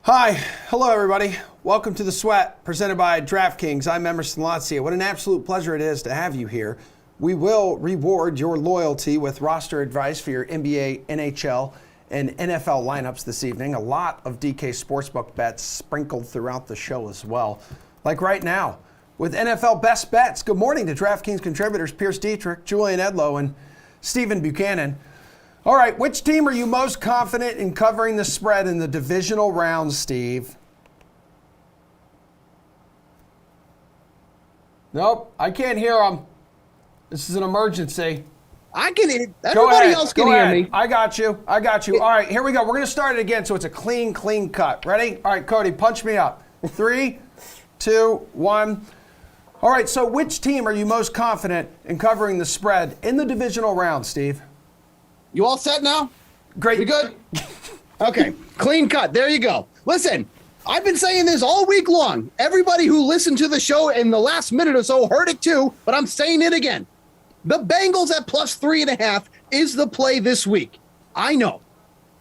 Hi, hello everybody. Welcome to The Sweat, presented by DraftKings. I'm Emerson Lotzia. What an absolute pleasure it is to have you here. We will reward your loyalty with roster advice for your NBA, NHL, and NFL lineups this evening. A lot of DK Sportsbook bets sprinkled throughout the show as well. Like right now, with NFL Best Bets. Good morning to DraftKings contributors Pierce Dietrich, Julian Edlow, and Stephen Buchanan. All right, which team are you most confident in covering the spread in the divisional round, Steve? Nope, I can't hear them. This is an emergency. I can hear. Everybody else can hear me. I got you. All right, here we go. We're going to start it again so it's a clean cut. Ready? All right, Cody, punch me up. 3, 2, 1. All right, so which team are you most confident in covering the spread in the divisional round, Steve? You all set now? Great. We good? Okay, clean cut. There you go. Listen, I've been saying this all week long. Everybody who listened to the show in the last minute or so heard it too, but I'm saying it again. The Bengals at plus 3.5 is the play this week. I know.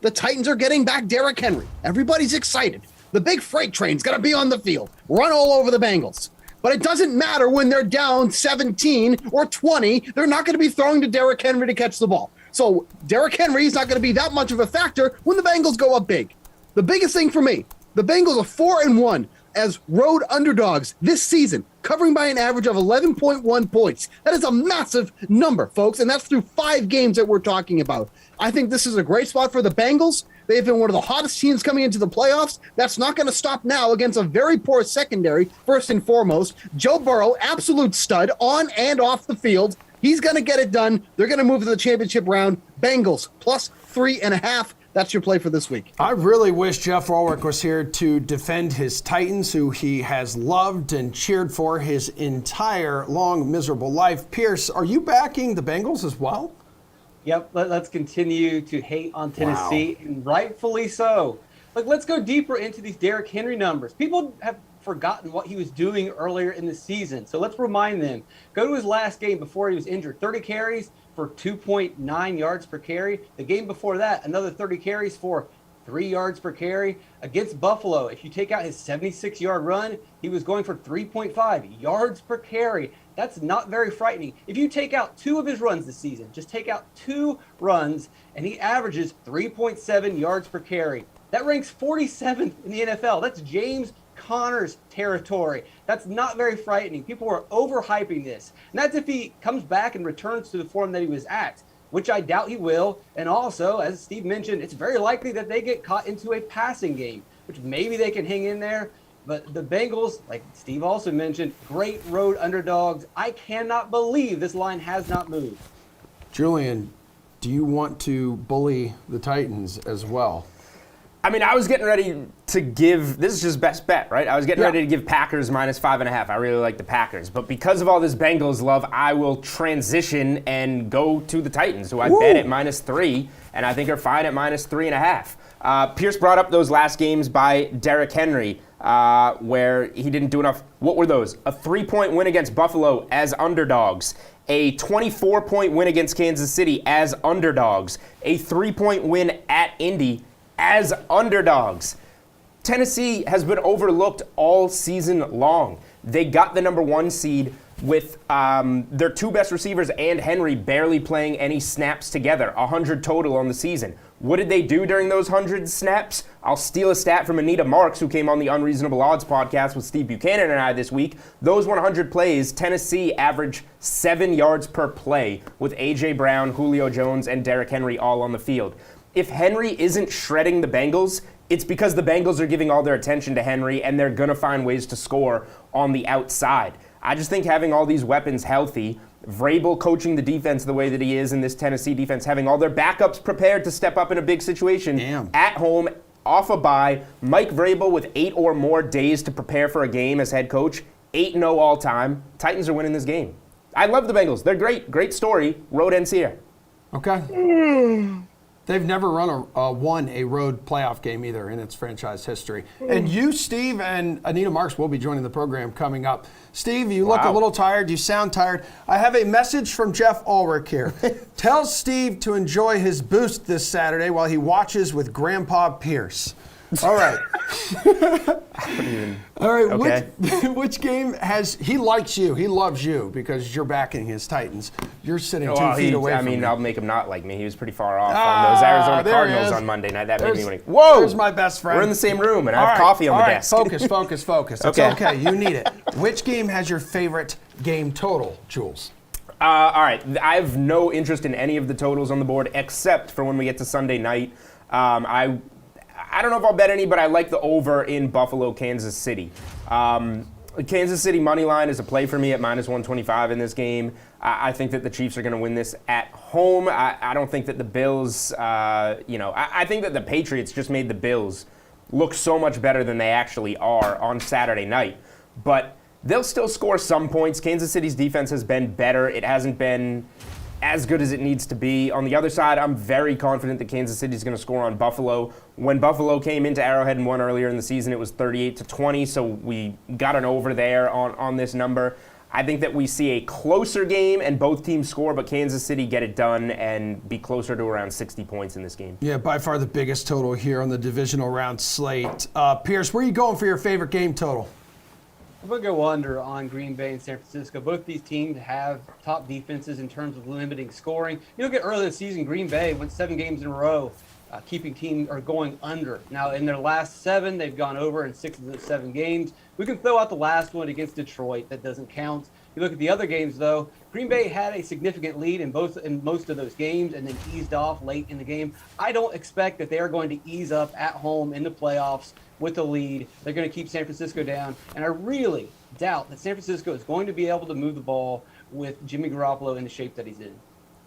The Titans are getting back Derrick Henry. Everybody's excited. The big freight train's going to be on the field. Run all over the Bengals. But it doesn't matter when they're down 17 or 20. They're not going to be throwing to Derrick Henry to catch the ball. So Derrick Henry is not going to be that much of a factor when the Bengals go up big. The biggest thing for me, the Bengals are 4-1 as road underdogs this season, covering by an average of 11.1 points. That is a massive number, folks, and that's through 5 games that we're talking about. I think this is a great spot for the Bengals. They've been one of the hottest teams coming into the playoffs. That's not going to stop now against a very poor secondary, first and foremost. Joe Burrow, absolute stud on and off the field. He's going to get it done. They're going to move to the championship round. Bengals plus 3.5. That's your play for this week. I really wish Jeff Ulrich was here to defend his Titans, who he has loved and cheered for his entire long, miserable life. Pierce, are you backing the Bengals as well? Yep, let's continue to hate on Tennessee, and rightfully so. Let's go deeper into these Derrick Henry numbers. People have forgotten what he was doing earlier in the season, so let's remind them. Go to his last game before he was injured. 30 carries for 2.9 yards per carry. The game before that, another 30 carries for 3 yards per carry. Against Buffalo, if you take out his 76-yard run, he was going for 3.5 yards per carry. That's not very frightening. If you take out 2 of his runs this season, just take out 2 runs, and he averages 3.7 yards per carry. That ranks 47th in the NFL. That's James Conner's territory. That's not very frightening. People are overhyping this. And that's if he comes back and returns to the form that he was at, which I doubt he will. And also, as Steve mentioned, it's very likely that they get caught into a passing game, which maybe they can hang in there. But the Bengals, like Steve also mentioned, great road underdogs. I cannot believe this line has not moved. Julian, do you want to bully the Titans as well? I mean, I was getting ready to give, this is just best bet, right? I was getting ready to give Packers minus 5.5. I really like the Packers. But because of all this Bengals love, I will transition and go to the Titans, who I bet at minus 3, and I think are fine at minus 3.5. Pierce brought up those last games by Derrick Henry, where he didn't do enough. What were those? A 3-point win against Buffalo as underdogs. A 24-point win against Kansas City as underdogs. A 3-point win at Indy as underdogs. Tennessee has been overlooked all season long. They got the number 1 seed with their 2 best receivers and Henry barely playing any snaps together, 100 total on the season. What did they do during those 100 snaps? I'll steal a stat from Anita Marks, who came on the Unreasonable Odds podcast with Steve Buchanan and I this week. Those 100 plays, Tennessee averaged 7 yards per play with A.J. Brown, Julio Jones, and Derrick Henry all on the field. If Henry isn't shredding the Bengals, it's because the Bengals are giving all their attention to Henry and they're going to find ways to score on the outside. I just think having all these weapons healthy, Vrabel coaching the defense the way that he is in this Tennessee defense, having all their backups prepared to step up in a big situation at home, off a bye, Mike Vrabel with 8 or more days to prepare for a game as head coach, 8-0 all time. Titans are winning this game. I love the Bengals. They're great. Great story. Road ends here. Okay. They've never won a road playoff game either in its franchise history. And you, Steve, and Anita Marks will be joining the program coming up. Steve, you look a little tired. You sound tired. I have a message from Jeff Ulrich here. Tell Steve to enjoy his boost this Saturday while he watches with Grandpa Pierce. All right. All right. Okay. Which game has he likes you? He loves you because you're backing his Titans. You're sitting 2 feet away from me. I'll make him not like me. He was pretty far off on those Arizona there he Cardinals is. on Monday night. That made me want to. Whoa! There's my best friend. We're in the same room, and I have coffee on the desk. Focus. It's okay. You need it. Which game has your favorite game total, Jules? All right. I have no interest in any of the totals on the board except for when we get to Sunday night. I don't know if I'll bet any, but I like the over in Buffalo, Kansas City. Kansas City money line is a play for me at -125 in this game. I think that the Chiefs are going to win this at home. I don't think that the Bills, I think that the Patriots just made the Bills look so much better than they actually are on Saturday night. But they'll still score some points. Kansas City's defense has been better. It hasn't been as good as it needs to be. On the other side, I'm very confident that Kansas City is going to score on Buffalo. When Buffalo came into Arrowhead and won earlier in the season, it was 38-20, so we got an over there on this number. I think that we see a closer game and both teams score, but Kansas City get it done and be closer to around 60 points in this game. Yeah, by far the biggest total here on the divisional round slate. Pierce, where are you going for your favorite game total? I'm going to go under on Green Bay and San Francisco. Both these teams have top defenses in terms of limiting scoring. You look at earlier this season, Green Bay went 7 games in a row, keeping teams or going under. Now, in their last 7, they've gone over in 6 of the 7 games. We can throw out the last one against Detroit. That doesn't count. You look at the other games, though. Green Bay had a significant lead in most of those games and then eased off late in the game. I don't expect that they are going to ease up at home in the playoffs with the lead. They're going to keep San Francisco down. And I really doubt that San Francisco is going to be able to move the ball with Jimmy Garoppolo in the shape that he's in.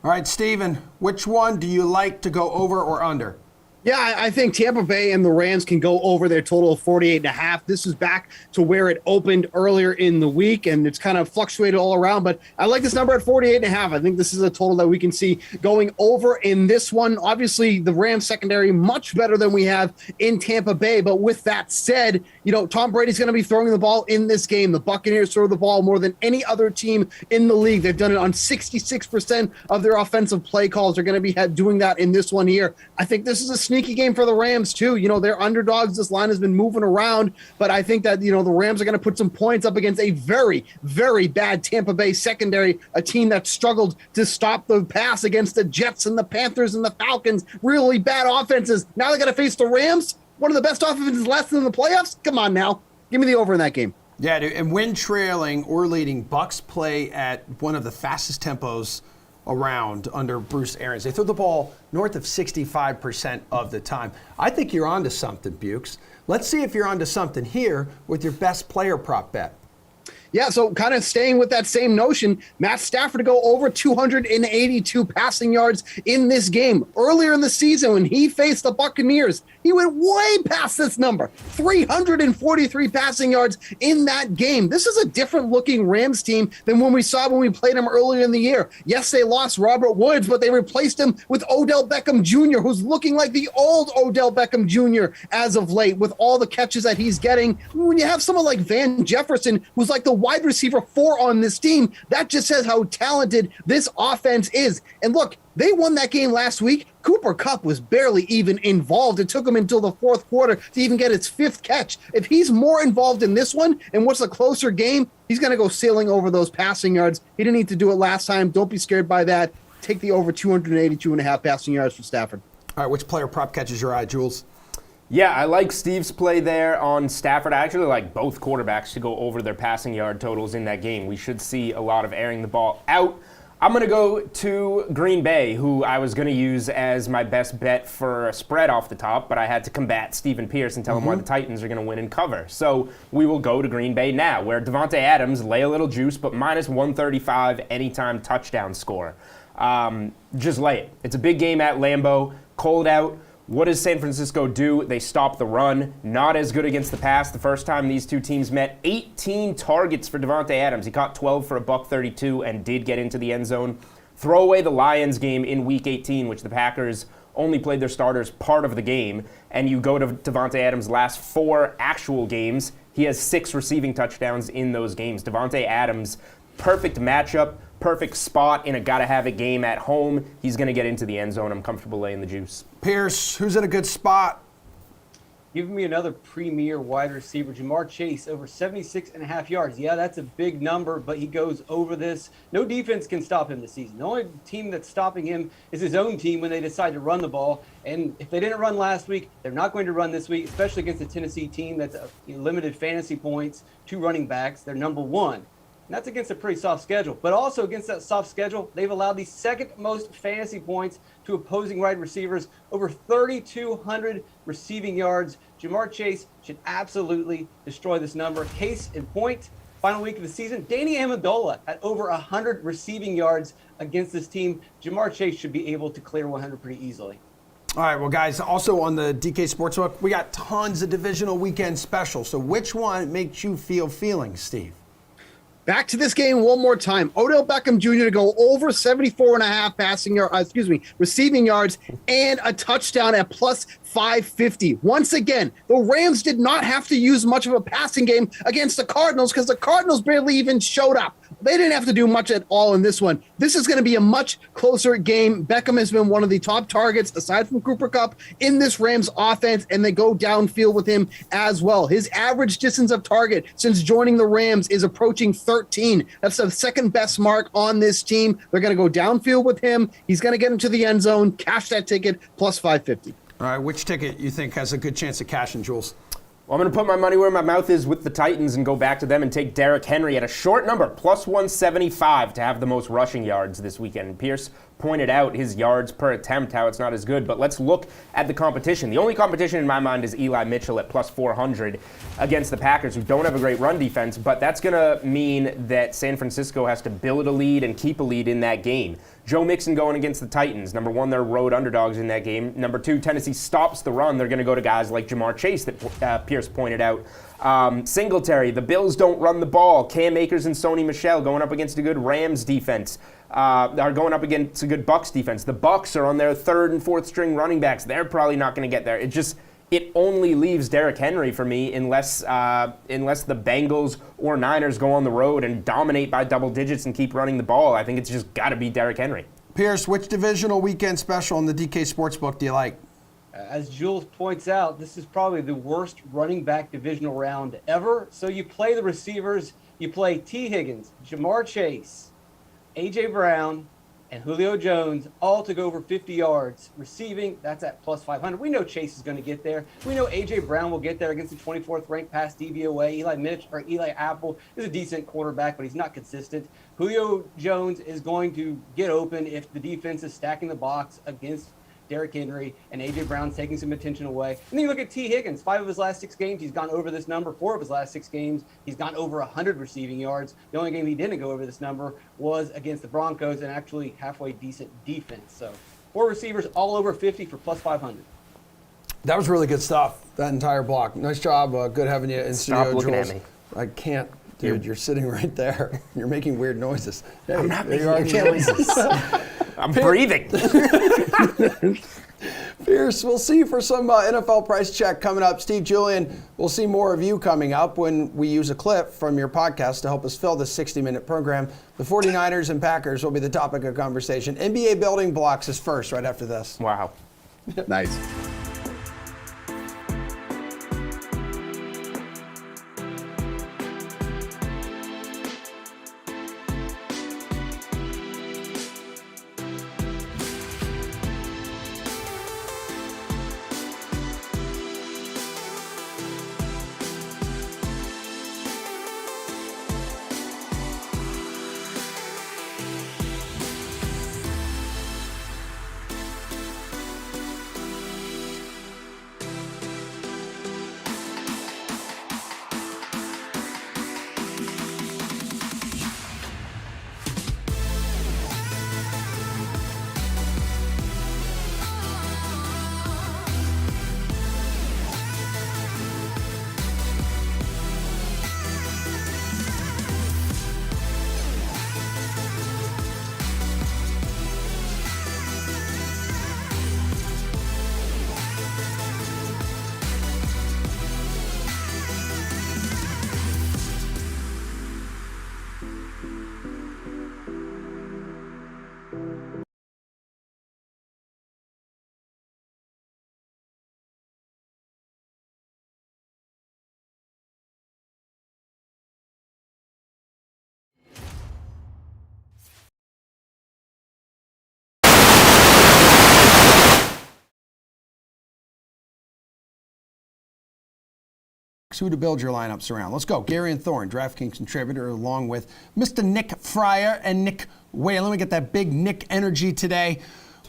All right, Steven, which one do you like to go over or under? Yeah, I think Tampa Bay and the Rams can go over their total of 48.5. This is back to where it opened earlier in the week, and it's kind of fluctuated all around. But I like this number at 48.5. I think this is a total that we can see going over in this one. Obviously, the Rams secondary much better than we have in Tampa Bay. But with that said, Tom Brady's going to be throwing the ball in this game. The Buccaneers throw the ball more than any other team in the league. They've done it on 66% of their offensive play calls. They're going to be doing that in this one here. I think this is a sneaky game for the Rams too. They're underdogs. This line has been moving around, but I think that the Rams are going to put some points up against a very, very bad Tampa Bay secondary, a team that struggled to stop the pass against the Jets and the Panthers and the Falcons. Really bad offenses. Now they're going to face the Rams, one of the best offenses left in the playoffs. Come on now, give me the over in that game. Yeah, dude. And when trailing or leading, Bucks play at one of the fastest tempos around under Bruce Arians. They throw the ball north of 65% of the time. I think you're onto something, Bukes. Let's see if you're onto something here with your best player prop bet. Yeah, so kind of staying with that same notion, Matt Stafford to go over 282 passing yards in this game. Earlier in the season when he faced the Buccaneers, he went way past this number, 343 passing yards in that game. This is a different looking Rams team than when we played them earlier in the year. Yes, they lost Robert Woods, but they replaced him with Odell Beckham Jr., who's looking like the old Odell Beckham Jr. as of late with all the catches that he's getting. When you have someone like Van Jefferson, who's like the wide receiver 4 on this team, that just says how talented this offense is. And look, they won that game last week. Cooper Kupp was barely even involved. It took him until the 4th quarter to even get his 5th catch. If he's more involved in this one and what's a closer game, he's going to go sailing over those passing yards. He didn't need to do it last time. Don't be scared by that. Take the over 282.5 passing yards for Stafford. All right, which player prop catches your eye, Jules? Yeah, I like Steve's play there on Stafford. I actually like both quarterbacks to go over their passing yard totals in that game. We should see a lot of airing the ball out. I'm going to go to Green Bay, who I was going to use as my best bet for a spread off the top, but I had to combat Stephen Pierce and tell him why the Titans are going to win and cover. So we will go to Green Bay now, where Devonta Adams, lay a little juice, but -135 anytime touchdown score. Just lay it. It's a big game at Lambeau, cold out. What does San Francisco do? They stop the run. Not as good against the pass. The first time these two teams met, 18 targets for Devonta Adams. He caught 12 for $132 and did get into the end zone. Throw away the Lions game in Week 18, which the Packers only played their starters part of the game, and you go to Devonta Adams' last 4 actual games. He has 6 receiving touchdowns in those games. Devonta Adams, perfect matchup, perfect spot in a gotta-have-it game at home. He's going to get into the end zone. I'm comfortable laying the juice. Pierce, who's in a good spot? Give me another premier wide receiver, Jamar Chase, over 76.5 yards. Yeah, that's a big number, but he goes over this. No defense can stop him this season. The only team that's stopping him is his own team when they decide to run the ball. And if they didn't run last week, they're not going to run this week, especially against the Tennessee team that's limited fantasy points, 2 running backs. They're number 1. And that's against a pretty soft schedule. But also against that soft schedule, they've allowed the second most fantasy points to opposing wide receivers, over 3,200 receiving yards. Jamar Chase should absolutely destroy this number. Case in point, final week of the season, Danny Amendola at over 100 receiving yards against this team. Jamar Chase should be able to clear 100 pretty easily. All right, well, guys, also on the DK Sportsbook, we got tons of divisional weekend specials. So which one makes you feel feelings, Steve? Back to this game one more time. Odell Beckham Jr. to go over 74.5 receiving yards and a touchdown at plus 550. Once again, the Rams did not have to use much of a passing game against the Cardinals because the Cardinals barely even showed up. They didn't have to do much at all in this one. This is going to be a much closer game. Beckham has been one of the top targets, aside from Cooper Kupp, in this Rams offense, and they go downfield with him as well. His average distance of target since joining the Rams is approaching 13. That's the second best mark on this team. They're going to go downfield with him. He's going to get into the end zone, cash that ticket, plus 550. All right, which ticket you think has a good chance of cashing, Jules? Well, I'm going to put my money where my mouth is with the Titans and go back to them and take Derrick Henry at a short number, plus 175 to have the most rushing yards this weekend. Pierce pointed out his yards per attempt, how it's not as good, but let's look at the competition. The only competition in my mind is Eli Mitchell at plus 400 against the Packers, who don't have a great run defense, but that's going to mean that San Francisco has to build a lead and keep a lead in that game. Joe Mixon going against the Titans. Number 1, they're road underdogs in that game. Number 2, Tennessee stops the run. They're going to go to guys like Jamar Chase that Pierce pointed out. Singletary, the Bills don't run the ball. Cam Akers and Sony Michel going up against a good Rams defense. Are going up against a good Bucs defense. The Bucs are on their 3rd and 4th string running backs. They're probably not going to get there. It only leaves Derrick Henry for me unless the Bengals or Niners go on the road and dominate by double digits and keep running the ball. I think it's just got to be Derrick Henry. Pierce, which divisional weekend special in the DK Sportsbook do you like? As Jules points out, this is probably the worst running back divisional round ever. So you play the receivers, you play T. Higgins, Jamar Chase, A.J. Brown, and Julio Jones, all to go over 50 yards. Receiving, that's at plus 500. We know Chase is going to get there. We know A.J. Brown will get there against the 24th ranked pass DVOA. Eli Apple is a decent quarterback, but he's not consistent. Julio Jones is going to get open if the defense is stacking the box against Derrick Henry, and A.J. Brown's taking some attention away. And then you look at T. Higgins. 5 of his last 6 games, he's gone over this number. 4 of his last 6 games, he's gone over 100 receiving yards. The only game he didn't go over this number was against the Broncos, and actually halfway decent defense. So 4 receivers all over 50 for plus 500. That was really good stuff, that entire block. Nice job. Good having you in Stop studio, looking Jules. at me. I can't. Dude, you're sitting right there. You're making weird noises. Hey, I'm not there making you are. any noises. I'm breathing. Pierce, we'll see you for some NFL price check coming up. Steve Julian, we'll see more of you coming up when we use a clip from your podcast to help us fill this 60-minute program. The 49ers and Packers will be the topic of conversation. NBA building blocks is first right after this. Wow. Nice. picks, who to build your lineups around. Let's go. Gary and Thorne, DraftKings contributor, along with Mr. Nick Fryer and Nick Whalen. We get that big Nick energy today.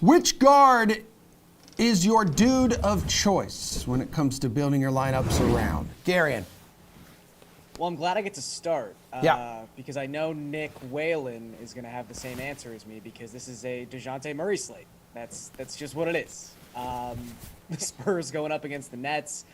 Which guard is your dude of choice when it comes to building your lineups around? Gary. Well, I'm glad I get to start. Yeah. Because I know Nick Whalen is going to have the same answer as me because this is a Jonte Murray slate. That's just what it is. The Spurs going up against the Nets,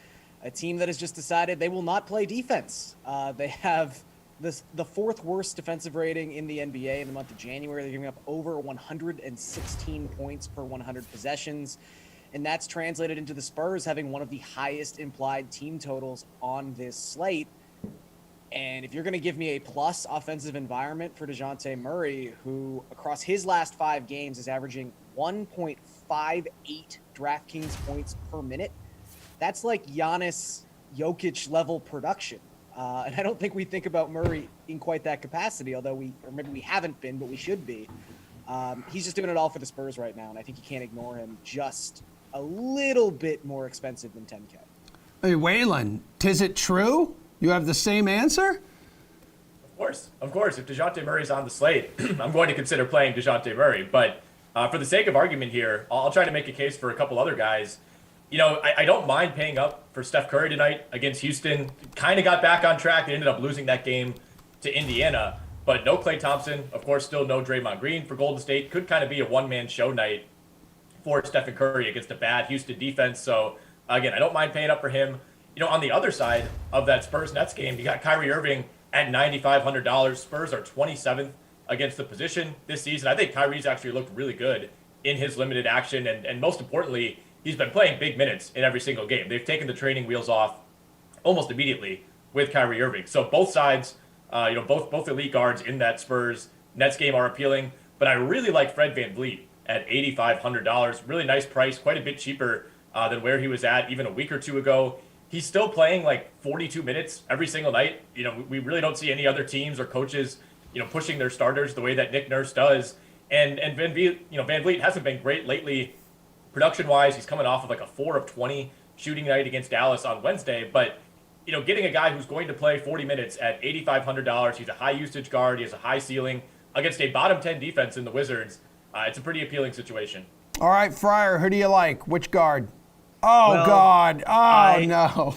a team that has just decided they will not play defense. They have the fourth worst defensive rating in the NBA in the month of January. They're giving up over 116 points per 100 possessions. And that's translated into the Spurs having one of the highest implied team totals on this slate. And if you're going to give me a plus offensive environment for Dejounte Murray, who across his last 5 games is averaging 1.58 DraftKings points per minute, that's like Giannis Jokic level production. And I don't think we think about Murray in quite that capacity, although maybe we haven't been, but we should be. He's just doing it all for the Spurs right now, and I think you can't ignore him. Just a little bit more expensive than 10K. Hey, Waylon, is it true? You have the same answer? Of course. If Dejounte Murray's on the slate, I'm going to consider playing Dejounte Murray. But for the sake of argument here, I'll try to make a case for a couple other guys. You know, I don't mind paying up for Steph Curry tonight against Houston. Kind of got back on track. They ended up losing that game to Indiana. But no Klay Thompson. Of course, still no Draymond Green for Golden State. Could kind of be a one-man show night for Stephen Curry against a bad Houston defense. So, again, I don't mind paying up for him. You know, on the other side of that Spurs-Nets game, you got Kyrie Irving at $9,500. Spurs are 27th against the position this season. I think Kyrie's actually looked really good in his limited action, and most importantly, he's been playing big minutes in every single game. They've taken the training wheels off almost immediately with Kyrie Irving. So both sides, both elite guards in that Spurs-Nets game are appealing, but I really like Fred VanVleet at $8,500. Really nice price, quite a bit cheaper than where he was at even a week or two ago. He's still playing like 42 minutes every single night. You know, we really don't see any other teams or coaches, pushing their starters the way that Nick Nurse does. And VanVleet hasn't been great lately production-wise. He's coming off of like a 4 of 20 shooting night against Dallas on Wednesday. But, getting a guy who's going to play 40 minutes at $8,500, he's a high usage guard, he has a high ceiling against a bottom 10 defense in the Wizards. It's a pretty appealing situation. All right, Fryer, who do you like? Which guard? Oh, well, God. No.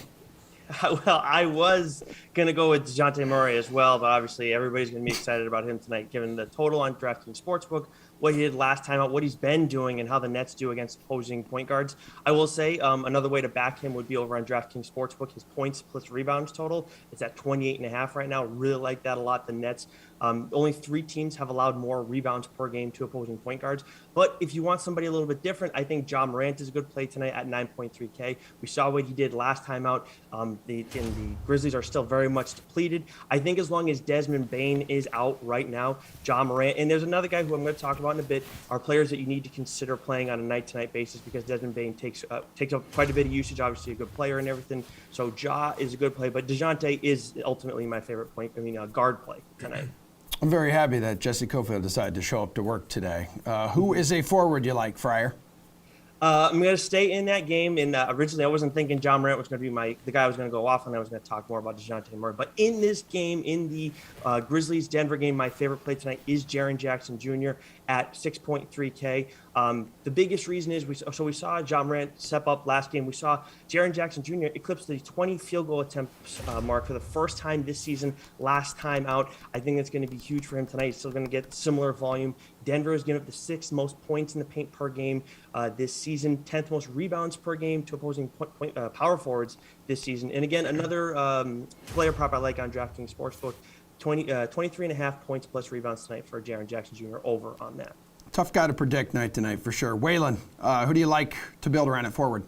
Well, I was going to go with Dejounte Murray as well, but obviously everybody's going to be excited about him tonight, given the total on DraftKings Sportsbook, what he did last time out, what he's been doing, and how the Nets do against opposing point guards. I will say another way to back him would be over on DraftKings Sportsbook. His points plus rebounds total, it's at 28.5 right now. Really like that a lot. The Nets, only 3 teams have allowed more rebounds per game to opposing point guards. But if you want somebody a little bit different, I think Ja Morant is a good play tonight at 9.3K. We saw what he did last time out. The Grizzlies are still very much depleted. I think as long as Desmond Bane is out right now, Ja Morant, and there's another guy who I'm going to talk about in a bit, are players that you need to consider playing on a night-to-night basis because Desmond Bane takes up quite a bit of usage, obviously a good player and everything. So Ja is a good play, but DeJounte is ultimately my favorite guard play tonight. I'm very happy that Jesse Cofield decided to show up to work today. Who is a forward you like, Fryer? I'm going to stay in that game. And originally, I wasn't thinking John Morant was going to be the guy I was going to go off on. I was going to talk more about Dejounte Murray. But in this game, in the Grizzlies-Denver game, my favorite play tonight is Jaren Jackson Jr. at 6.3K. The biggest reason is we saw John Morant step up last game. We saw Jaren Jackson Jr. eclipse the 20 field goal attempts mark for the first time this season, last time out. I think that's going to be huge for him tonight. He's still going to get similar volume. Denver is giving up the 6th most points in the paint per game this season, 10th most rebounds per game to opposing power forwards this season. And again, another player prop I like on DraftKings Sportsbook, 23.5 points plus rebounds tonight for Jaren Jackson Jr. over on that. Tough guy to predict night tonight for sure. Waylon, who do you like to build around at forward?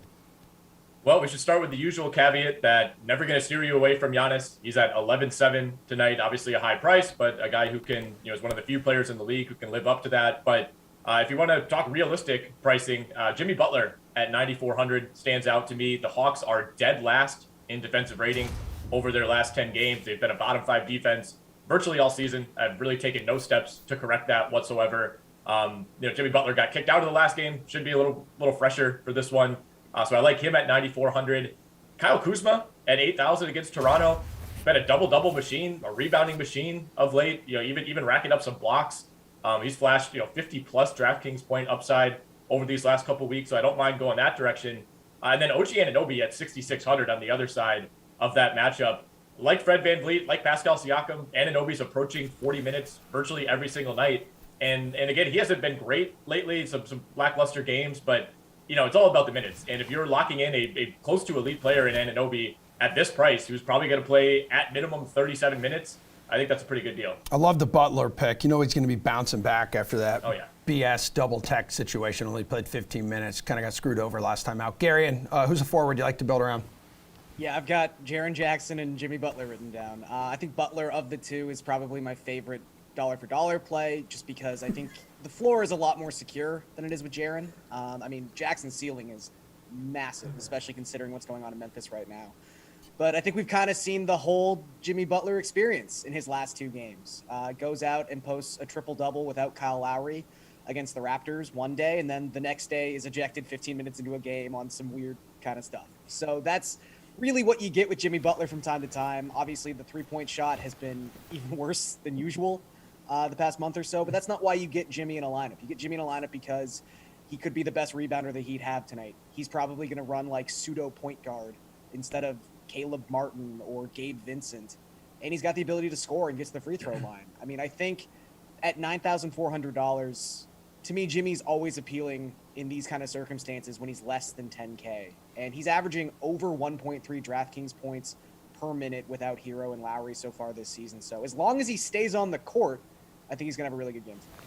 Well, we should start with the usual caveat that never going to steer you away from Giannis. He's at 11.7 tonight, obviously a high price, but a guy who can, is one of the few players in the league who can live up to that. But if you want to talk realistic pricing, Jimmy Butler at 9,400 stands out to me. The Hawks are dead last in defensive rating over their last 10 games. They've been a bottom 5 defense virtually all season. I've really taken no steps to correct that whatsoever. Jimmy Butler got kicked out of the last game. Should be a little fresher for this one. So I like him at 9,400. Kyle Kuzma at 8,000 against Toronto. Been a double-double machine, a rebounding machine of late. Even racking up some blocks. He's flashed 50-plus DraftKings point upside over these last couple weeks, so I don't mind going that direction. And then OG Anunoby at 6,600 on the other side of that matchup. Like Fred VanVleet, like Pascal Siakam, Anunoby's approaching 40 minutes virtually every single night. And again, he hasn't been great lately, some lackluster games, but it's all about the minutes. And if you're locking in a close to elite player in Anunoby at this price, who's probably going to play at minimum 37 minutes, I think that's a pretty good deal. I love the Butler pick. He's going to be bouncing back after that BS double tech situation. Only played 15 minutes. Kind of got screwed over last time out. Gary, who's a forward you like to build around? Yeah, I've got Jaren Jackson and Jimmy Butler written down. I think Butler of the two is probably my favorite dollar-for-dollar play, just because I think the floor is a lot more secure than it is with Jaren. Jackson's ceiling is massive, especially considering what's going on in Memphis right now. But I think we've kind of seen the whole Jimmy Butler experience in his last two games. Goes out and posts a triple-double without Kyle Lowry against the Raptors one day, and then the next day is ejected 15 minutes into a game on some weird kind of stuff. So that's really what you get with Jimmy Butler from time to time. Obviously, the three-point shot has been even worse than usual the past month or so, but that's not why you get Jimmy in a lineup. You get Jimmy in a lineup because he could be the best rebounder that he'd have tonight. He's probably going to run like pseudo point guard instead of Caleb Martin or Gabe Vincent, and he's got the ability to score and gets the free throw line. I think at $9,400, to me, Jimmy's always appealing in these kind of circumstances when he's less than 10K, and he's averaging over 1.3 DraftKings points per minute without Hero and Lowry so far this season. So as long as he stays on the court, I think he's going to have a really good game tonight.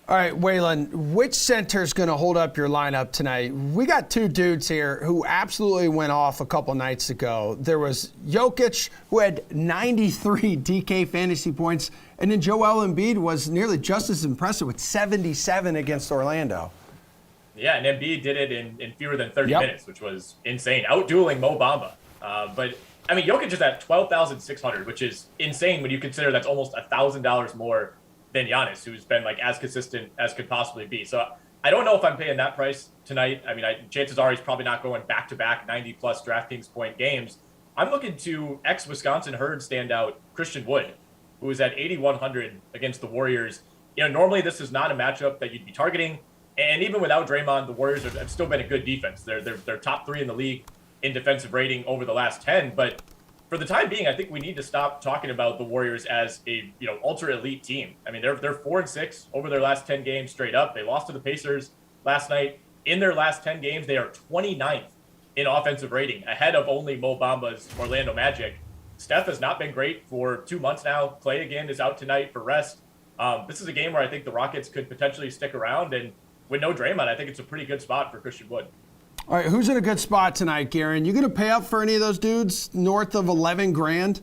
All right, Waylon, which center's going to hold up your lineup tonight? We got two dudes here who absolutely went off a couple nights ago. There was Jokic, who had 93 DK fantasy points, and then Joel Embiid was nearly just as impressive with 77 against Orlando. Yeah, and Embiid did it in fewer than 30 minutes, which was insane, out-dueling Mo Bamba. But Jokic is at 12,600, which is insane when you consider that's almost $1,000 more than Giannis, who's been as consistent as could possibly be. So I don't know if I'm paying that price tonight. Chances are he's probably not going back-to-back 90-plus DraftKings point games. I'm looking to ex-Wisconsin Herd standout Christian Wood, who is at 8,100 against the Warriors. Normally this is not a matchup that you'd be targeting. And even without Draymond, the Warriors have still been a good defense. They're top 3 in the league in defensive rating over the last 10. But for the time being, I think we need to stop talking about the Warriors as a ultra elite team. They're 4-6 over their last 10 games straight up. They lost to the Pacers last night. In their last 10 games, they are 29th in offensive rating, ahead of only Mo Bamba's Orlando Magic. Steph has not been great for 2 months now. Clay again is out tonight for rest. This is a game where I think the Rockets could potentially stick around, and with no Draymond, I think it's a pretty good spot for Christian Wood. All right, who's in a good spot tonight, Garen? You going to pay up for any of those dudes north of 11 grand?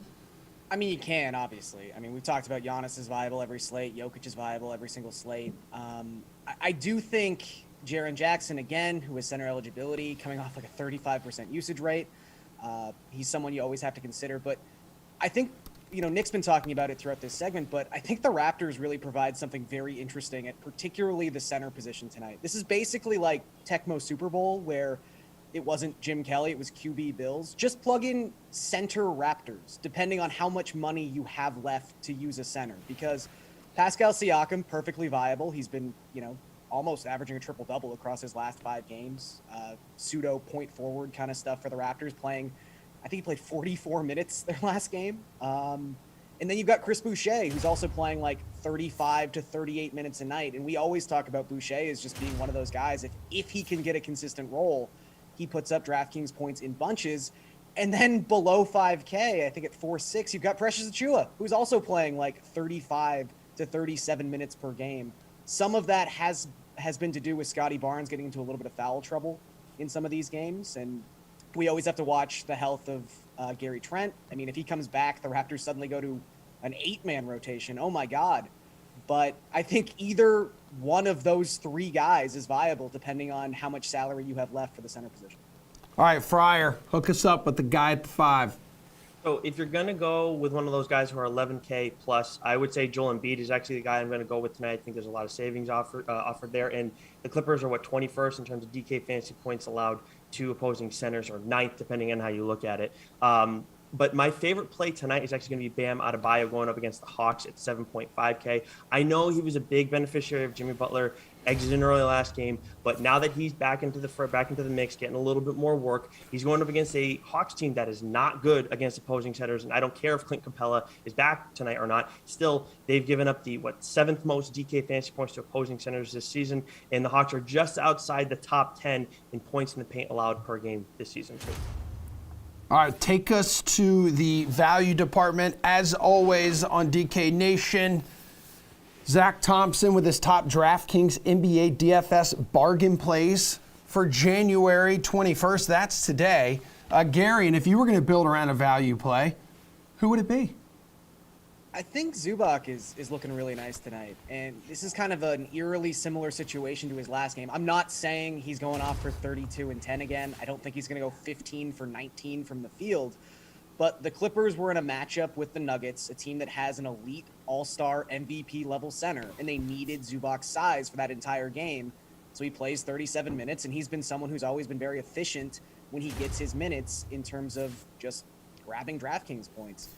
You can, obviously. We've talked about Giannis is viable every slate. Jokic is viable every single slate. I do think Jaren Jackson, again, who has center eligibility, coming off a 35% usage rate. He's someone you always have to consider. But I think, Nick's been talking about it throughout this segment, but I think the Raptors really provide something very interesting at particularly the center position tonight. This is basically like Tecmo Super Bowl, where it wasn't Jim Kelly, it was QB Bills. Just plug in center Raptors, depending on how much money you have left to use a center. Because Pascal Siakam, perfectly viable. He's been, almost averaging a triple-double across his last 5 games. Pseudo point forward kind of stuff for the Raptors, playing, I think he played 44 minutes their last game. And then you've got Chris Boucher, who's also playing 35 to 38 minutes a night. And we always talk about Boucher as just being one of those guys. If he can get a consistent role, he puts up DraftKings points in bunches. And then below 5K, I think at 4.6, you've got Precious Achiuwa, who's also playing 35 to 37 minutes per game. Some of that has been to do with Scotty Barnes getting into a little bit of foul trouble in some of these games. And we always have to watch the health of Gary Trent. If he comes back, the Raptors suddenly go to an 8-man rotation. Oh, my God. But I think either one of those 3 guys is viable depending on how much salary you have left for the center position. All right, Fryer, hook us up with the guy at the 5. So if you're going to go with one of those guys who are 11K plus, I would say Joel Embiid is actually the guy I'm going to go with tonight. I think there's a lot of savings offered there. And the Clippers are, 21st in terms of DK fantasy points allowed. to opposing centers, or 9th, depending on how you look at it. But my favorite play tonight is actually going to be Bam Adebayo going up against the Hawks at 7.5K. I know he was a big beneficiary of Jimmy Butler exiting early last game, but now that he's back into the mix, getting a little bit more work, he's going up against a Hawks team that is not good against opposing centers. And I don't care if Clint Capella is back tonight or not. Still, they've given up the 7th most DK fantasy points to opposing centers this season, and the Hawks are just outside the top 10 in points in the paint allowed per game this season too. All right, take us to the value department. As always on DK Nation, Zach Thompson with his top DraftKings NBA DFS bargain plays for January 21st. That's today. Gary, and if you were going to build around a value play, who would it be? I think Zubac is looking really nice tonight, and this is kind of an eerily similar situation to his last game. I'm not saying he's going off for 32 and 10 again. I don't think he's going to go 15 for 19 from the field, but the Clippers were in a matchup with the Nuggets, a team that has an elite all-star MVP level center, and they needed Zubac's size for that entire game. So he plays 37 minutes, and he's been someone who's always been very efficient when he gets his minutes in terms of just grabbing DraftKings points.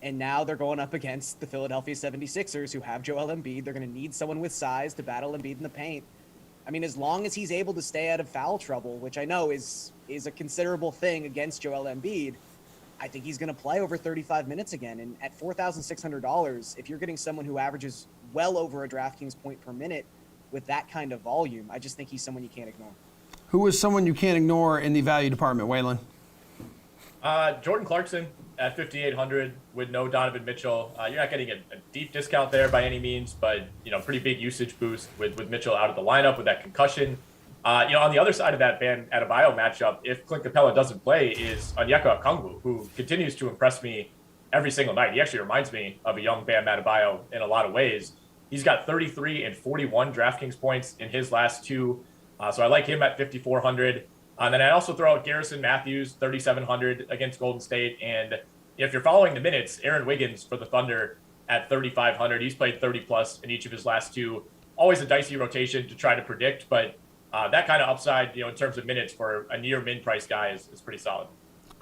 And now they're going up against the Philadelphia 76ers, who have Joel Embiid. They're going to need someone with size to battle Embiid in the paint. I mean, as long as he's able to stay out of foul trouble, which I know is a considerable thing against Joel Embiid, I think he's going to play over 35 minutes again. And at $4,600, if you're getting someone who averages well over a DraftKings point per minute with that kind of volume, I just think he's someone you can't ignore. Who is someone you can't ignore in the value department, Waylon? Jordan Clarkson at 5,800 with no Donovan Mitchell. You're not getting a deep discount there by any means, but pretty big usage boost with Mitchell out of the lineup with that concussion. On the other side of that Bam Adebayo matchup, if Clint Capella doesn't play, is Onyeka Okongwu, who continues to impress me every single night. He actually reminds me of a young Bam Adebayo in a lot of ways. He's got 33 and 41 DraftKings points in his last two, so I like him at 5,400. And then I also throw out Garrison Matthews, 3,700 against Golden State. And if you're following the minutes, Aaron Wiggins for the Thunder at 3,500. He's played 30-plus in each of his last two. Always a dicey rotation to try to predict, but that kind of upside, in terms of minutes for a near min-price guy is pretty solid.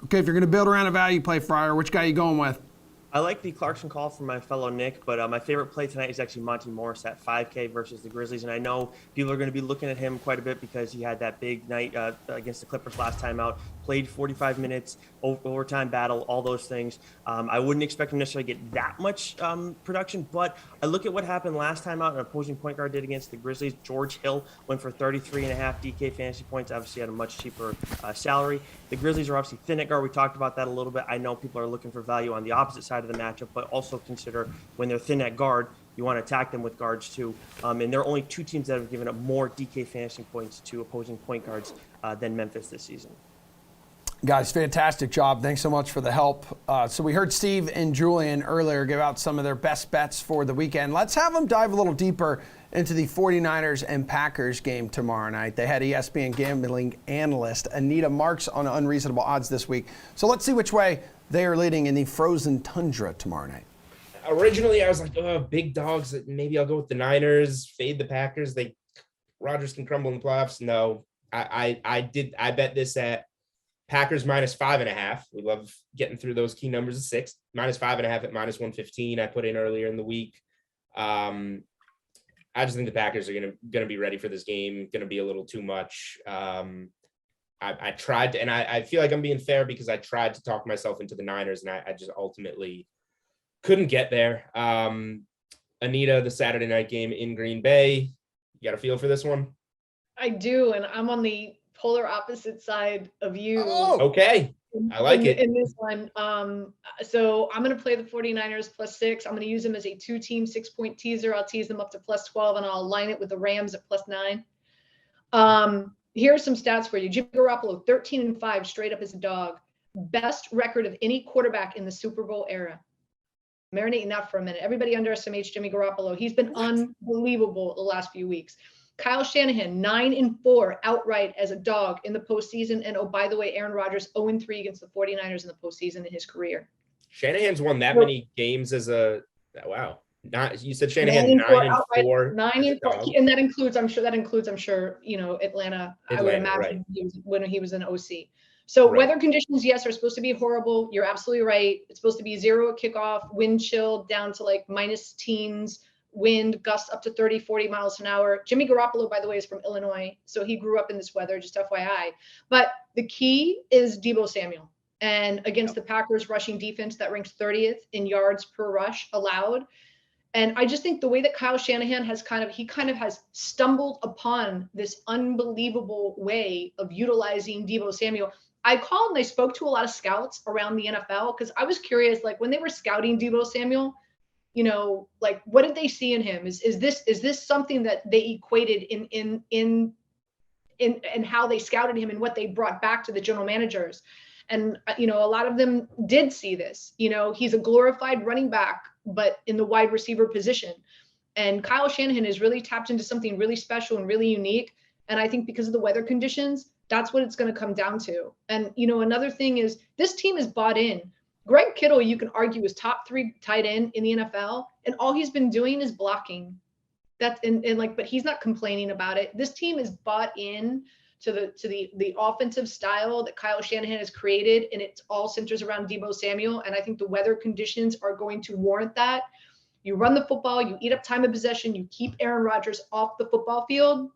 Okay, if you're going to build around a value play, Fryer, which guy are you going with? I like the Clarkson call from my fellow Nick, but my favorite play tonight is actually Monty Morris at 5K versus the Grizzlies. And I know people are going to be looking at him quite a bit because he had that big night against the Clippers last time out, played 45 minutes, overtime battle, all those things. I wouldn't expect him necessarily to get that much production, but I look at what happened last time out, an opposing point guard did against the Grizzlies. George Hill went for 33.5 DK fantasy points, obviously at a much cheaper salary. The Grizzlies are obviously thin at guard. We talked about that a little bit. I know people are looking for value on the opposite side of the matchup, but also consider when they're thin at guard, you want to attack them with guards too. And there are only two teams that have given up more DK fantasy points to opposing point guards than Memphis this season. Guys, fantastic job. Thanks so much for the help. So we heard Steve and Julian earlier give out some of their best bets for the weekend. Let's have them dive a little deeper into the 49ers and Packers game tomorrow night. They had ESPN gambling analyst Anita Marks on unreasonable odds this week. So let's see which way they are leading in the frozen tundra tomorrow night. Originally, I was like, oh, big dogs. Maybe I'll go with the Niners, fade the Packers. Rodgers can crumble in the playoffs. No, I bet this at Packers minus 5.5. We love getting through those key numbers of 6. Minus 5.5 at minus 115. I put in earlier in the week. I just think the Packers are gonna be ready for this game. Going to be a little too much. I tried to, and I feel like I'm being fair because I tried to talk myself into the Niners, and I just ultimately couldn't get there. Anita, the Saturday night game in Green Bay. You got a feel for this one? I do, and I'm on the polar opposite side of you. Oh, okay. I like it. In this one. So I'm going to play the 49ers plus 6. I'm going to use them as a 2-team 6-point teaser. I'll tease them up to plus 12, and I'll line it with the Rams at plus 9. Here are some stats for you. Jimmy Garoppolo, 13-5 straight up as a dog. Best record of any quarterback in the Super Bowl era. Marinating that for a minute. Everybody underestimates Jimmy Garoppolo. He's been unbelievable the last few weeks. Kyle Shanahan, 9-4 outright as a dog in the postseason. And oh, by the way, Aaron Rodgers, 0-3 against the 49ers in the postseason in his career. Shanahan's won that many games as a wow. You said Shanahan 9-4. 9-4, and that includes, I'm sure, Atlanta. I would imagine right. when he was an OC. So Right. weather conditions, yes, are supposed to be horrible. You're absolutely right. It's supposed to be 0 at kickoff, wind chill down to like minus teens, wind gusts up to 30, 40 miles an hour. Jimmy Garoppolo, by the way, is from Illinois, so he grew up in this weather, just FYI. But the key is Deebo Samuel. And against the Packers rushing defense that ranks 30th in yards per rush allowed. And I just think the way that Kyle Shanahan has kind of stumbled upon this unbelievable way of utilizing Deebo Samuel. I called and I spoke to a lot of scouts around the NFL because I was curious, like when they were scouting Deebo Samuel, like what did they see in him? Is this something that they equated in how they scouted him and what they brought back to the general managers? And a lot of them did see this. He's a glorified running back, but in the wide receiver position. And Kyle Shanahan has really tapped into something really special and really unique. And I think because of the weather conditions, that's what it's going to come down to. And, another thing is this team is bought in. Greg Kittle, you can argue, is top 3 tight end in the NFL. And all he's been doing is blocking. But he's not complaining about it. This team is bought in to the offensive style that Kyle Shanahan has created, and it all centers around Deebo Samuel. And I think the weather conditions are going to warrant that. You run the football, you eat up time of possession, you keep Aaron Rodgers off the football field.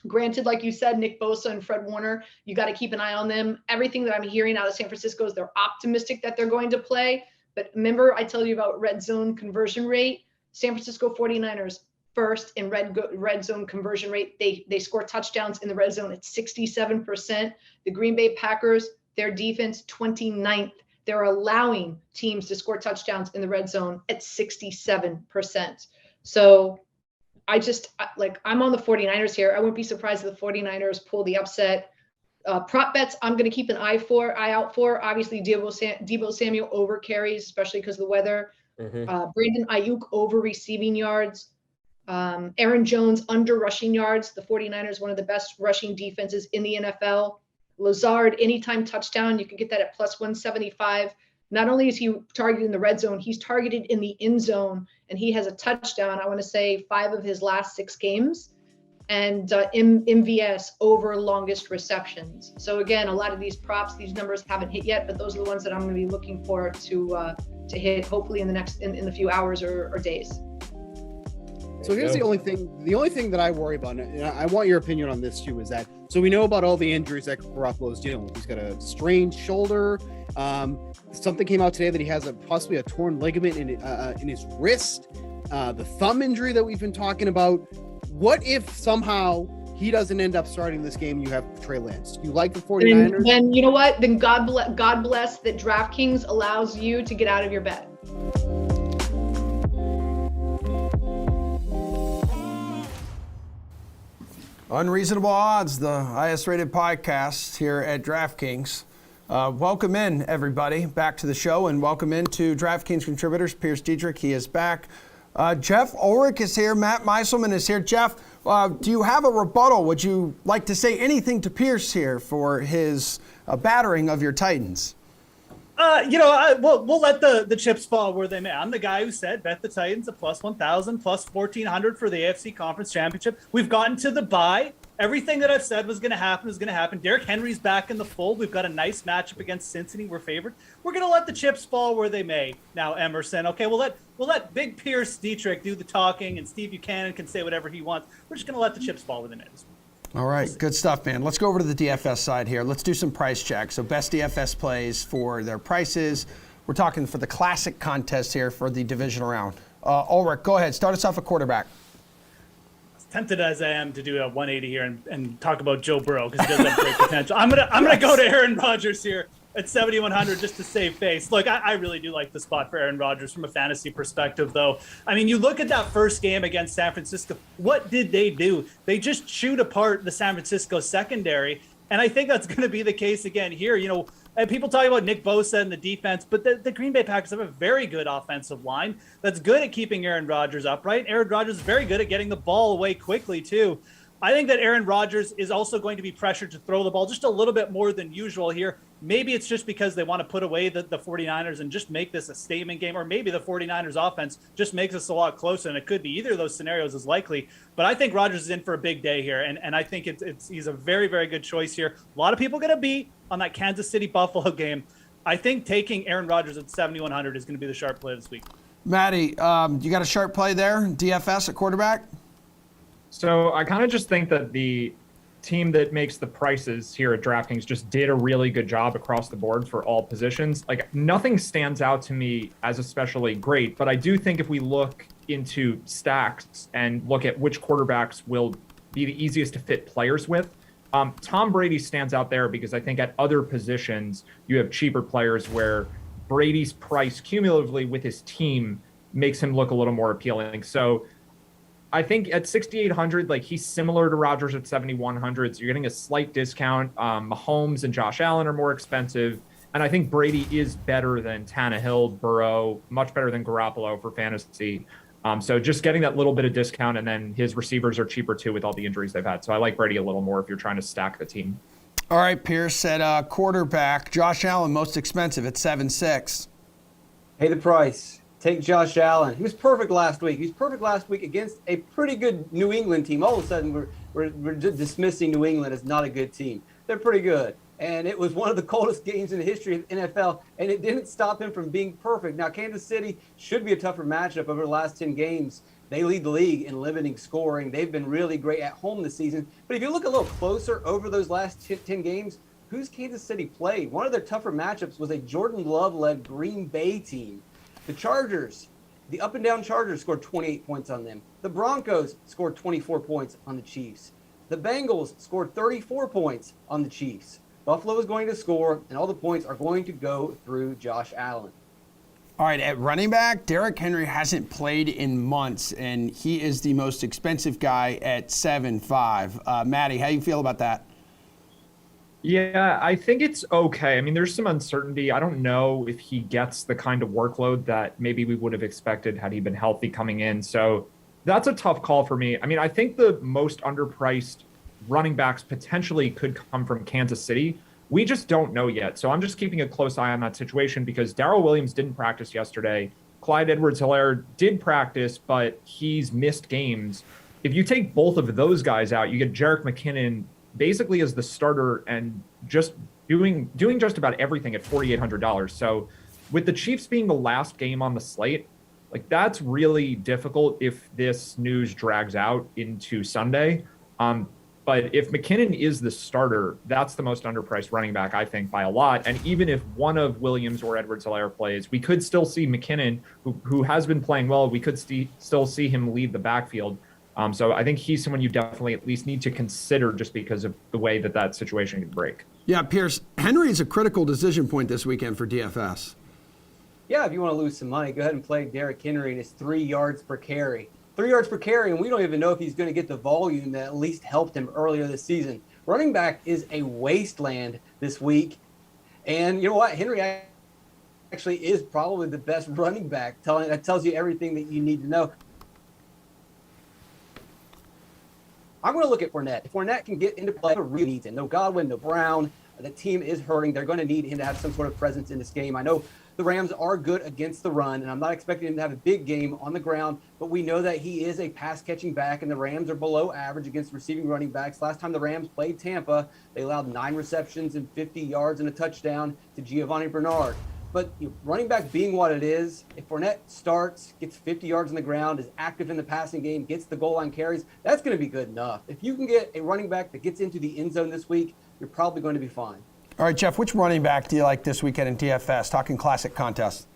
Granted, like you said, Nick Bosa and Fred Warner, you got to keep an eye on them. Everything that I'm hearing out of San Francisco is they're optimistic that they're going to play. But remember, I tell you about red zone conversion rate. San Francisco 49ers first in red zone conversion rate. They score touchdowns in the red zone at 67%. The Green Bay Packers, their defense 29th. They're allowing teams to score touchdowns in the red zone at 67%. So I'm on the 49ers here. I wouldn't be surprised if the 49ers pull the upset. Prop bets, I'm going to keep an eye out for. Obviously, Deebo Samuel over carries, especially because of the weather. Brandon Ayuk over receiving yards. Aaron Jones under rushing yards. The 49ers, one of the best rushing defenses in the NFL. Lazard, anytime touchdown, you can get that at plus 175. Not only is he targeted in the red zone, he's targeted in the end zone, and he has a touchdown, I want to say 5 of his last 6 games, and MVS over longest receptions. So again, a lot of these props, these numbers haven't hit yet, but those are the ones that I'm going to be looking for to hit hopefully in the few hours or days. So here's the only thing that I worry about, and I want your opinion on this too, is that, so we know about all the injuries that Garoppolo's dealing with. He's got a strained shoulder. Something came out today that he has possibly a torn ligament in his wrist. The thumb injury that we've been talking about. What if somehow he doesn't end up starting this game? You have Trey Lance. You like the 49ers? Then you know what? Then God bless that DraftKings allows you to get out of your bed. Unreasonable Odds, the highest rated podcast here at DraftKings. Welcome in, everybody, back to the show, and welcome in to DraftKings contributors. Pierce Diedrich, he is back. Jeff Ulrich is here. Matt Meiselman is here. Jeff, do you have a rebuttal? Would you like to say anything to Pierce here for his battering of your Titans? We'll let the chips fall where they may. I'm the guy who said bet the Titans at plus 1,000, plus 1,400 for the AFC Conference Championship. We've gotten to the bye. Everything that I've said was going to happen is going to happen. Derrick Henry's back in the fold. We've got a nice matchup against Cincinnati. We're favored. We're going to let the chips fall where they may. Now, Emerson. Okay, we'll let Big Pierce Dietrich do the talking, and Steve Buchanan can say whatever he wants. We're just going to let the chips fall where they may. All right, good stuff, man. Let's go over to the DFS side here. Let's do some price checks. So best DFS plays for their prices. We're talking for the classic contest here for the divisional round. Ulrich, go ahead. Start us off at quarterback. As tempted as I am to do a 180 here and talk about Joe Burrow because he does have great potential, I'm gonna go to Aaron Rodgers here at 7,100 just to save face. Look, I really do like the spot for Aaron Rodgers from a fantasy perspective, though. I mean, you look at that first game against San Francisco. What did they do? They just chewed apart the San Francisco secondary, and I think that's going to be the case again here. And people talk about Nick Bosa and the defense, but the Green Bay Packers have a very good offensive line that's good at keeping Aaron Rodgers upright. Aaron Rodgers is very good at getting the ball away quickly, too. I think that Aaron Rodgers is also going to be pressured to throw the ball just a little bit more than usual here. maybe it's just because they want to put away the 49ers and just make this a statement game, or maybe the 49ers offense just makes us a lot closer, and it could be either of those scenarios is likely. But I think Rodgers is in for a big day here, and I think he's a very, very good choice here. A lot of people going to be on that Kansas City-Buffalo game. I think taking Aaron Rodgers at 7,100 is going to be the sharp play this week. Maddie, you got a sharp play there, DFS at quarterback? So I kind of just think that the team that makes the prices here at DraftKings just did a really good job across the board for all positions. Like, nothing stands out to me as especially great, but I do think if we look into stacks and look at which quarterbacks will be the easiest to fit players with, Tom Brady stands out there because I think at other positions you have cheaper players where Brady's price cumulatively with his team makes him look a little more appealing. So I think at 6,800, like, he's similar to Rodgers at 7,100. So you're getting a slight discount. Mahomes and Josh Allen are more expensive. And I think Brady is better than Tannehill, Burrow, much better than Garoppolo for fantasy. So just getting that little bit of discount, and then his receivers are cheaper too with all the injuries they've had. So I like Brady a little more if you're trying to stack the team. All right, Pierce at quarterback. Josh Allen, most expensive at 7.6. Pay the price. Take Josh Allen. He was perfect last week. He was perfect last week against a pretty good New England team. All of a sudden, we're just dismissing New England as not a good team. They're pretty good. And it was one of the coldest games in the history of NFL, and it didn't stop him from being perfect. Now, Kansas City should be a tougher matchup over the last 10 games. They lead the league in limiting scoring. They've been really great at home this season. But if you look a little closer over those last 10 games, who's Kansas City played? One of their tougher matchups was a Jordan Love-led Green Bay team. The Chargers, the up-and-down Chargers scored 28 points on them. The Broncos scored 24 points on the Chiefs. The Bengals scored 34 points on the Chiefs. Buffalo is going to score, and all the points are going to go through Josh Allen. All right, at running back, Derrick Henry hasn't played in months, and he is the most expensive guy at 7.5. Maddie, how do you feel about that? Yeah, I think it's okay. I mean, there's some uncertainty. I don't know if he gets the kind of workload that maybe we would have expected had he been healthy coming in. So that's a tough call for me. I mean, I think the most underpriced running backs potentially could come from Kansas City. We just don't know yet. So I'm just keeping a close eye on that situation because Darrell Williams didn't practice yesterday. Clyde Edwards-Helaire did practice, but he's missed games. If you take both of those guys out, you get Jerick McKinnon basically as the starter and just doing just about everything at $4,800. So with the Chiefs being the last game on the slate, like, that's really difficult if this news drags out into Sunday. But if McKinnon is the starter, that's the most underpriced running back, I think, by a lot. And even if one of Williams or Edwards-Helaire plays, we could still see McKinnon, who has been playing well, we could still see him lead the backfield. So I think he's someone you definitely at least need to consider just because of the way that situation could break. Yeah, Pierce, Henry is a critical decision point this weekend for DFS. Yeah, if you want to lose some money, go ahead and play Derrick Henry and his 3 yards per carry. 3 yards per carry, and we don't even know if he's going to get the volume that at least helped him earlier this season. Running back is a wasteland this week. And you know what? Henry actually is probably the best running back. That tells you everything that you need to know. I'm going to look at Fournette. If Fournette can get into play, really needs him. No Godwin, no Brown. The team is hurting. They're going to need him to have some sort of presence in this game. I know the Rams are good against the run, and I'm not expecting him to have a big game on the ground, but we know that he is a pass-catching back, and the Rams are below average against receiving running backs. Last time the Rams played Tampa, they allowed 9 receptions and 50 yards and a touchdown to Giovanni Bernard. But running back being what it is, if Fournette starts, gets 50 yards on the ground, is active in the passing game, gets the goal line carries, that's going to be good enough. If you can get a running back that gets into the end zone this week, you're probably going to be fine. All right, Jeff, which running back do you like this weekend in DFS? Talking classic contest.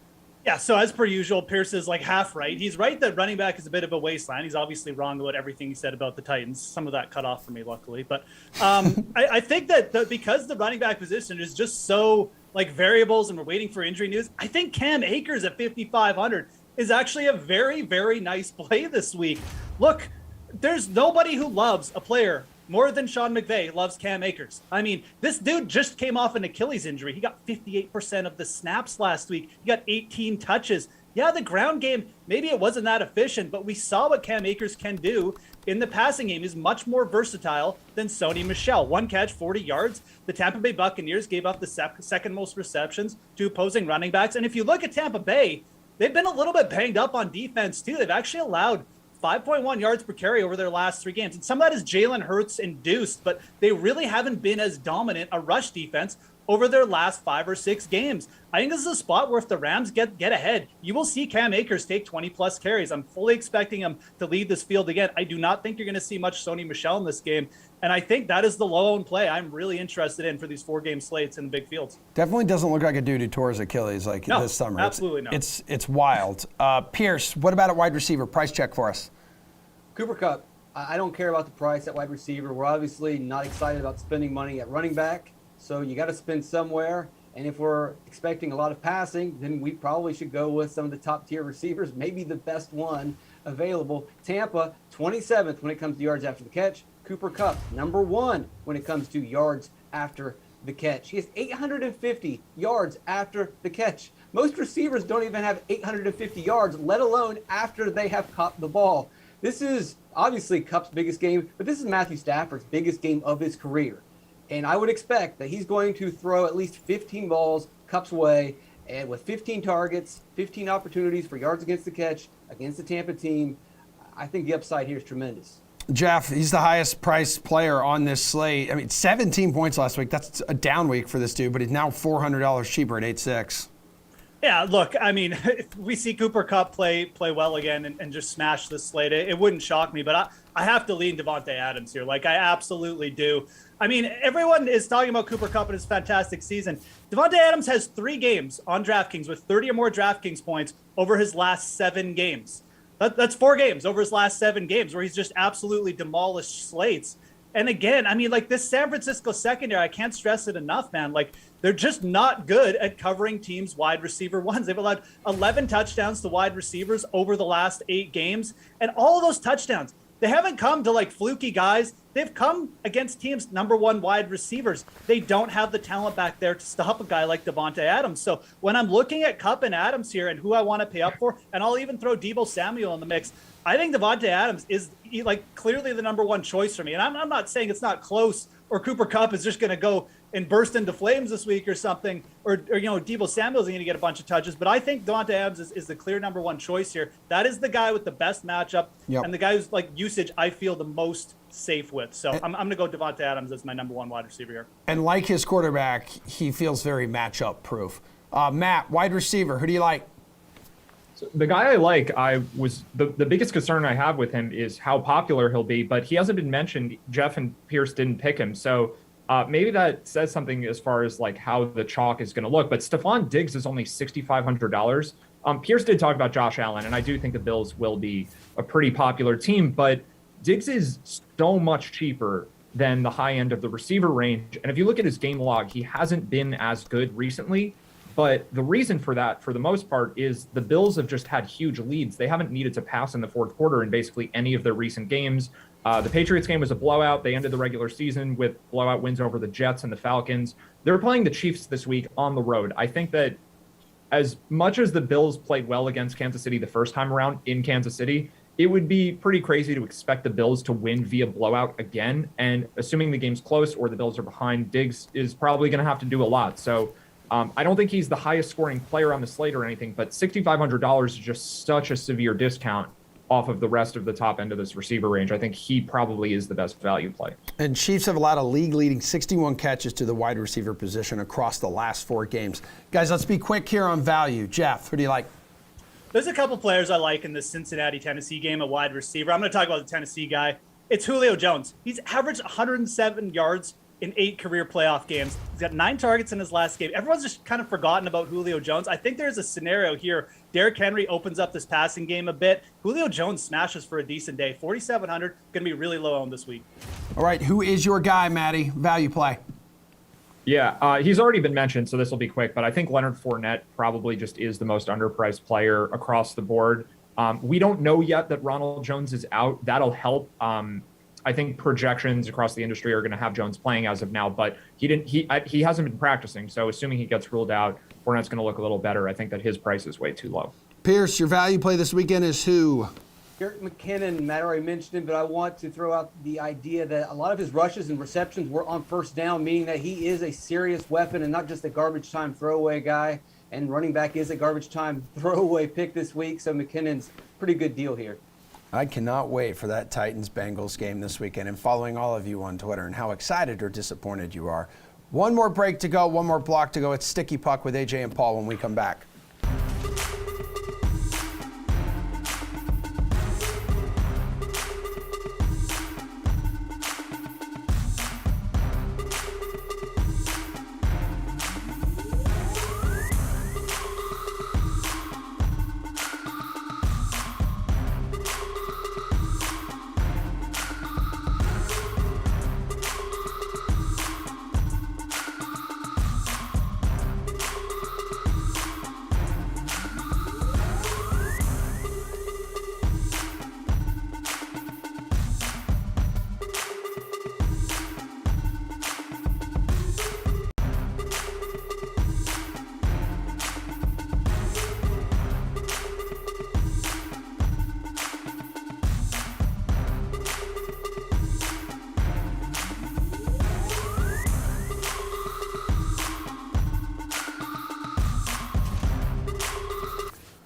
Yeah, so as per usual, Pierce is like half right. He's right that running back is a bit of a wasteland. He's obviously wrong about everything he said about the Titans. Some of that cut off for me, luckily. But I think that because the running back position is just so like variables and we're waiting for injury news, I think Cam Akers at 5,500 is actually a very, very nice play this week. Look, there's nobody who loves a player more than Sean McVay loves Cam Akers. I mean, this dude just came off an Achilles injury. He got 58% of the snaps last week. He got 18 touches. Yeah, the ground game, maybe it wasn't that efficient, but we saw what Cam Akers can do in the passing game. He's much more versatile than Sony Michel. 1 catch, 40 yards. The Tampa Bay Buccaneers gave up the second most receptions to opposing running backs. And if you look at Tampa Bay, they've been a little bit banged up on defense too. They've actually allowed 5.1 yards per carry over their last 3 games. And some of that is Jalen Hurts induced, but they really haven't been as dominant a rush defense over their last 5 or 6 games. I think this is a spot where if the Rams get ahead, you will see Cam Akers take 20-plus carries. I'm fully expecting him to lead this field again. I do not think you're going to see much Sony Michel in this game, and I think that is the low-owned play I'm really interested in for these 4-game slates in the big fields. Definitely doesn't look like a dude who tore his Achilles this summer. Absolutely not. It's wild. Pierce, what about at wide receiver? Price check for us. Cooper Kupp, I don't care about the price at wide receiver. We're obviously not excited about spending money at running back, so you got to spend somewhere. And if we're expecting a lot of passing, then we probably should go with some of the top-tier receivers, maybe the best one available. Tampa, 27th when it comes to yards after the catch. Cooper Kupp, number 1 when it comes to yards after the catch. He has 850 yards after the catch. Most receivers don't even have 850 yards, let alone after they have caught the ball. This is obviously Kupp's biggest game, but this is Matthew Stafford's biggest game of his career. And I would expect that he's going to throw at least 15 balls Kupp's way, and with 15 targets, 15 opportunities for yards against the catch against the Tampa team. I think the upside here is tremendous. Jeff, he's the highest priced player on this slate. I mean, 17 points last week. That's a down week for this dude, but he's now $400 cheaper at 8.6. Yeah, look, I mean, if we see Cooper Kupp play well again and just smash this slate, it wouldn't shock me, but I have to lean Devonta Adams here. Like, I absolutely do. I mean, everyone is talking about Cooper Kupp and his fantastic season. Devonta Adams has 3 games on DraftKings with 30 or more DraftKings points over his last 7 games. That's 4 games over his last 7 games where he's just absolutely demolished slates. And again, I mean, like, this San Francisco secondary, I can't stress it enough, man. Like, they're just not good at covering teams' wide receiver ones. They've allowed 11 touchdowns to wide receivers over the last 8 games. And all of those touchdowns, they haven't come to like fluky guys. They've come against teams' number 1 wide receivers. They don't have the talent back there to stop a guy like Devonta Adams. So when I'm looking at Kupp and Adams here and who I want to pay up for, and I'll even throw Deebo Samuel in the mix, I think Devonta Adams is like clearly the number 1 choice for me. And I'm not saying it's not close or Cooper Kupp is just going to go and burst into flames this week or something, or you know, Deebo Samuel's going to get a bunch of touches. But I think Devonta Adams is the clear number 1 choice here. That is the guy with the best matchup and the guy who's like usage I feel the most safe with. So I'm going to go Devonta Adams as my number 1 wide receiver here. And like his quarterback, he feels very matchup proof. Matt, wide receiver, who do you like? So the guy I like, the biggest concern I have with him is how popular he'll be, but he hasn't been mentioned. Jeff and Pierce didn't pick him. So maybe that says something as far as like how the chalk is going to look. But Stephon Diggs is only $6,500. Pierce did talk about Josh Allen, and I do think the Bills will be a pretty popular team, but Diggs is so much cheaper than the high end of the receiver range. And if you look at his game log, he hasn't been as good recently. But the reason for that, for the most part, is the Bills have just had huge leads. They haven't needed to pass in the fourth quarter in basically any of their recent games. The Patriots game was a blowout. They ended the regular season with blowout wins over the Jets and the Falcons. They're playing the Chiefs this week on the road. I think that as much as the Bills played well against Kansas City the first time around in Kansas City, it would be pretty crazy to expect the Bills to win via blowout again. And assuming the game's close or the Bills are behind, Diggs is probably going to have to do a lot. So I don't think he's the highest scoring player on the slate or anything, but $6,500 is just such a severe discount off of the rest of the top end of this receiver range. I think he probably is the best value play. And Chiefs have allowed a league-leading 61 catches to the wide receiver position across the last 4 games. Guys, let's be quick here on value. Jeff, who do you like? There's a couple players I like in the Cincinnati-Tennessee game, a wide receiver. I'm going to talk about the Tennessee guy. It's Julio Jones. He's averaged 107 yards in 8 career playoff games. He's got 9 targets in his last game. Everyone's just kind of forgotten about Julio Jones. I think there's a scenario here. Derrick Henry opens up this passing game a bit. Julio Jones smashes for a decent day. 4,700, going to be really low owned this week. All right, who is your guy, Matty? Value play. Yeah, he's already been mentioned, so this will be quick, but I think Leonard Fournette probably just is the most underpriced player across the board. We don't know yet that Ronald Jones is out. That'll help. I think projections across the industry are going to have Jones playing as of now, but he hasn't been practicing. So assuming he gets ruled out, Fournette's going to look a little better. I think that his price is way too low. Pierce, your value play this weekend is who? Derrick Mckinnon, Matt already mentioned him, but I want to throw out the idea that a lot of his rushes and receptions were on first down, meaning that he is a serious weapon and not just a garbage time throwaway guy. And running back is a garbage time throwaway pick this week, so McKinnon's pretty good deal here. I cannot wait for that Titans-Bengals game this weekend and following all of you on Twitter and how excited or disappointed you are. One more break to go, one more block to go. It's Sticky Puck with AJ and Paul when we come back.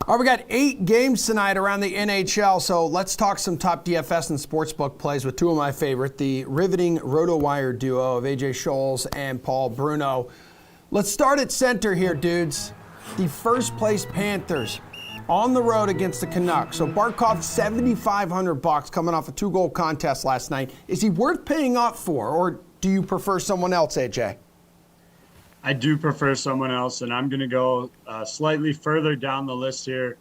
All right, we got 8 games tonight around the NHL, so let's talk some top DFS and sportsbook plays with two of my favorite, the riveting RotoWire duo of AJ Scholes and Paul Bruno. Let's start at center here, dudes. The first place Panthers on the road against the Canucks. So Barkov, $7,500 coming off a 2-goal contest last night. Is he worth paying up for, or do you prefer someone else, AJ? I do prefer someone else, and I'm going to go slightly further down the list here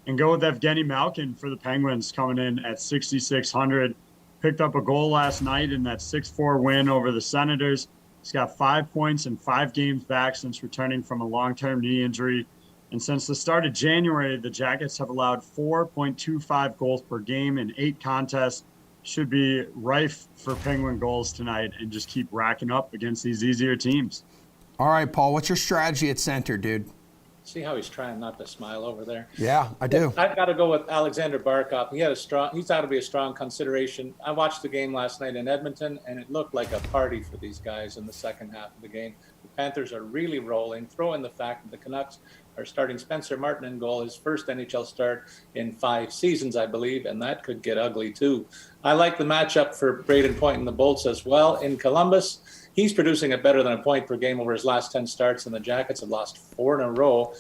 and go with Evgeny Malkin for the Penguins, coming in at 6,600. Picked up a goal last night in that 6-4 win over the Senators. He's got 5 points in 5 games back since returning from a long-term knee injury. And since the start of January, the Jackets have allowed 4.25 goals per game in 8 contests. Should be rife for Penguin goals tonight and just keep racking up against these easier teams. All right, Paul, what's your strategy at center, dude? See how he's trying not to smile over there? Yeah, I do. I've got to go with Alexander Barkov. He's got to be a strong consideration. I watched the game last night in Edmonton, and it looked like a party for these guys in the second half of the game. The Panthers are really rolling. Throw in the fact that the Canucks are starting Spencer Martin in goal, his first NHL start in 5 seasons, I believe, and that could get ugly too. I like the matchup for Braden Point and the Bolts as well in Columbus. He's producing at better than a point per game over his last 10 starts, and the Jackets have lost 4 in a row,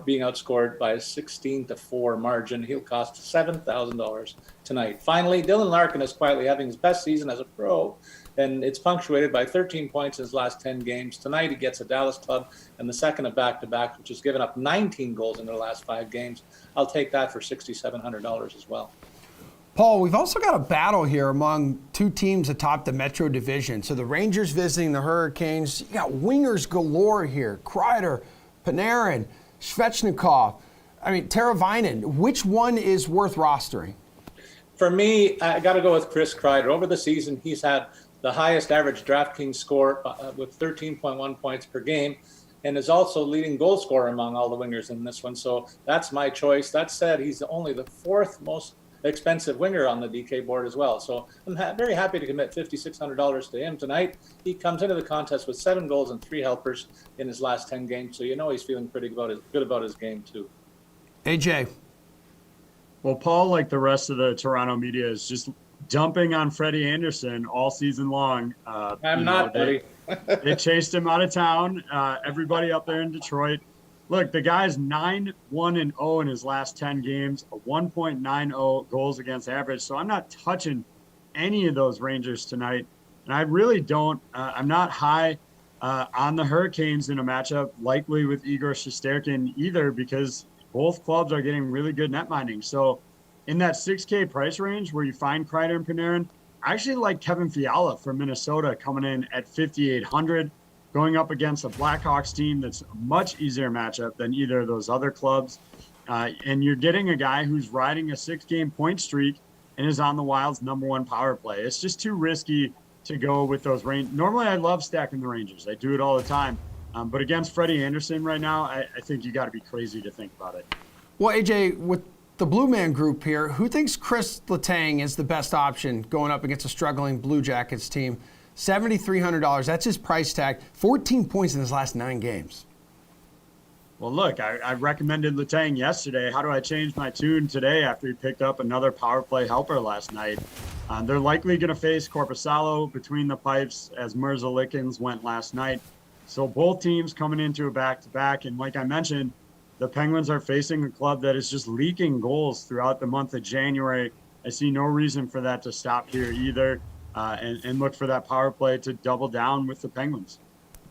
being outscored by a 16-4 margin. He'll cost $7,000 tonight. Finally, Dylan Larkin is quietly having his best season as a pro, and it's punctuated by 13 points in his last 10 games. Tonight, he gets a Dallas club and the second of back-to-back, which has given up 19 goals in their last 5 games. I'll take that for $6,700 as well. Paul, we've also got a battle here among 2 teams atop the Metro Division. So the Rangers visiting the Hurricanes. You got wingers galore here. Kreider, Panarin, Svechnikov. I mean, Teravainen. Which one is worth rostering? For me, I got to go with Chris Kreider. Over the season, he's had the highest average DraftKings score with 13.1 points per game, and is also leading goal scorer among all the wingers in this one. So that's my choice. That said, he's only the 4th most expensive winger on the DK board as well. So I'm very happy to commit $5,600 to him tonight. He comes into the contest with 7 goals and 3 helpers in his last 10 games. So he's feeling pretty good about his game too. AJ. Well, Paul, like the rest of the Toronto media, is just dumping on Freddie Anderson all season long. I'm not, buddy. They chased him out of town. Everybody up there in Detroit. Look, the guy's 9-1-0 in his last 10 games, a 1.90 goals against average. So I'm not touching any of those Rangers tonight. And I really don't. I'm not high on the Hurricanes in a matchup likely with Igor Shesterkin either, because both clubs are getting really good net mining. So in that 6K price range where you find Kreider and Panarin, I actually like Kevin Fiala from Minnesota coming in at 5,800. Going up against a Blackhawks team that's a much easier matchup than either of those other clubs. And you're getting a guy who's riding a 6-game point streak and is on the Wild's #1 power play. It's just too risky to go with those range. Normally, I love stacking the Rangers. I do it all the time. But against Freddie Anderson right now, I think you got to be crazy to think about it. Well, AJ, with the Blue Man Group here, who thinks Chris Letang is the best option going up against a struggling Blue Jackets team? $7,300. That's his price tag. 14 points in his last 9 games. Well, look, I recommended Letang yesterday. How do I change my tune today after he picked up another power play helper last night? They're likely going to face Korpisalo between the pipes as Wiggins went last night. So both teams coming into a back-to-back. And like I mentioned, the Penguins are facing a club that is just leaking goals throughout the month of January. I see no reason for that to stop here either, and look for that power play to double down with the Penguins.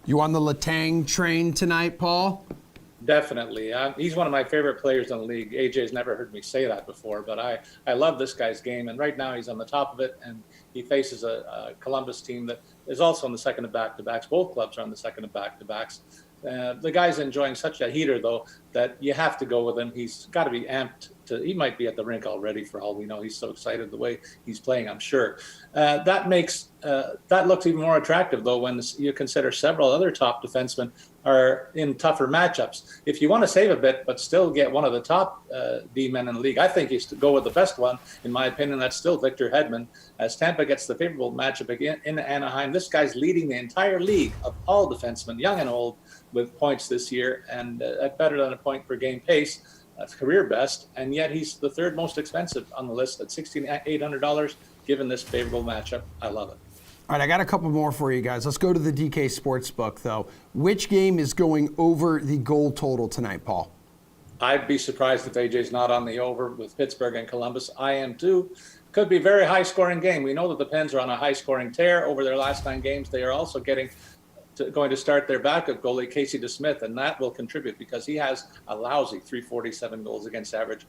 You on the Letang train tonight, Paul? Definitely. He's one of my favorite players in the league. AJ's never heard me say that before, but I love this guy's game. And right now he's on the top of it, and he faces a Columbus team that is also on the second of back-to-backs. Both clubs are on the second of back-to-backs. The guy's enjoying such a heater, though, that you have to go with him. He's got to be amped. He might be at the rink already for all we know. He's so excited the way he's playing, I'm sure. That looks even more attractive, though, when you consider several other top defensemen are in tougher matchups. If you want to save a bit but still get one of the top D-men in the league, I think you should go with the best one. In my opinion, that's still Victor Hedman. As Tampa gets the favorable matchup again in Anaheim, this guy's leading the entire league of all defensemen, young and old, with points this year, and at better than a point per game pace. That's career best, and yet he's the third most expensive on the list at $1,800. Given this favorable matchup, I love it. All right, I got a couple more for you guys. Let's go to the DK Sportsbook, though. Which game is going over the goal total tonight, Paul? I'd be surprised if AJ's not on the over with Pittsburgh and Columbus. I am too. Could be a very high-scoring game. We know that the Pens are on a high-scoring tear over their last 9 games. They are also going to start their backup goalie, Casey DeSmith, and that will contribute because he has a lousy 347 goals against average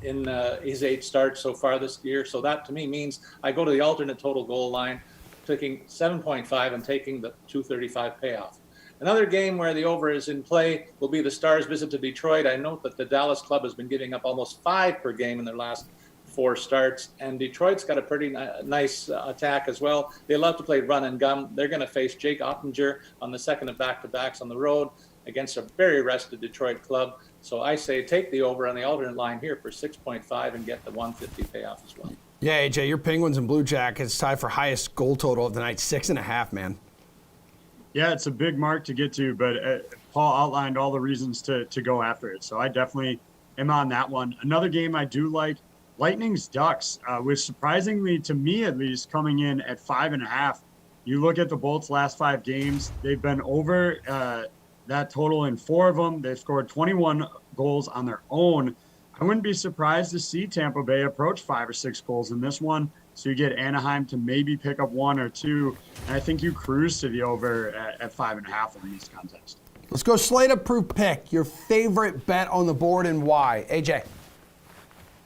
in his 8 starts so far this year. So that to me means I go to the alternate total goal line, picking 7.5 and taking the 235 payoff. Another game where the over is in play will be the Stars' visit to Detroit. I note that the Dallas club has been giving up almost 5 per game in their last 4 starts, and Detroit's got a pretty nice attack as well. They love to play run and gun. They're going to face Jake Ottinger on the second of back-to-backs on the road against a very rested Detroit club. So I say take the over on the alternate line here for 6.5 and get the 150 payoff as well. Yeah, AJ, your Penguins and Blue Jackets tied for highest goal total of the night, 6.5, man. Yeah, it's a big mark to get to, but Paul outlined all the reasons to go after it. So I definitely am on that one. Another game I do like, Lightning's Ducks, which surprisingly, to me at least, coming in at 5.5. You look at the Bolts' last 5 games, they've been over that total in 4 of them. They've scored 21 goals on their own. I wouldn't be surprised to see Tampa Bay approach 5 or 6 goals in this one. So you get Anaheim to maybe pick up 1 or 2. And I think you cruise to the over at 5.5 in these contests. Let's go slate-approved pick. Your favorite bet on the board and why. AJ.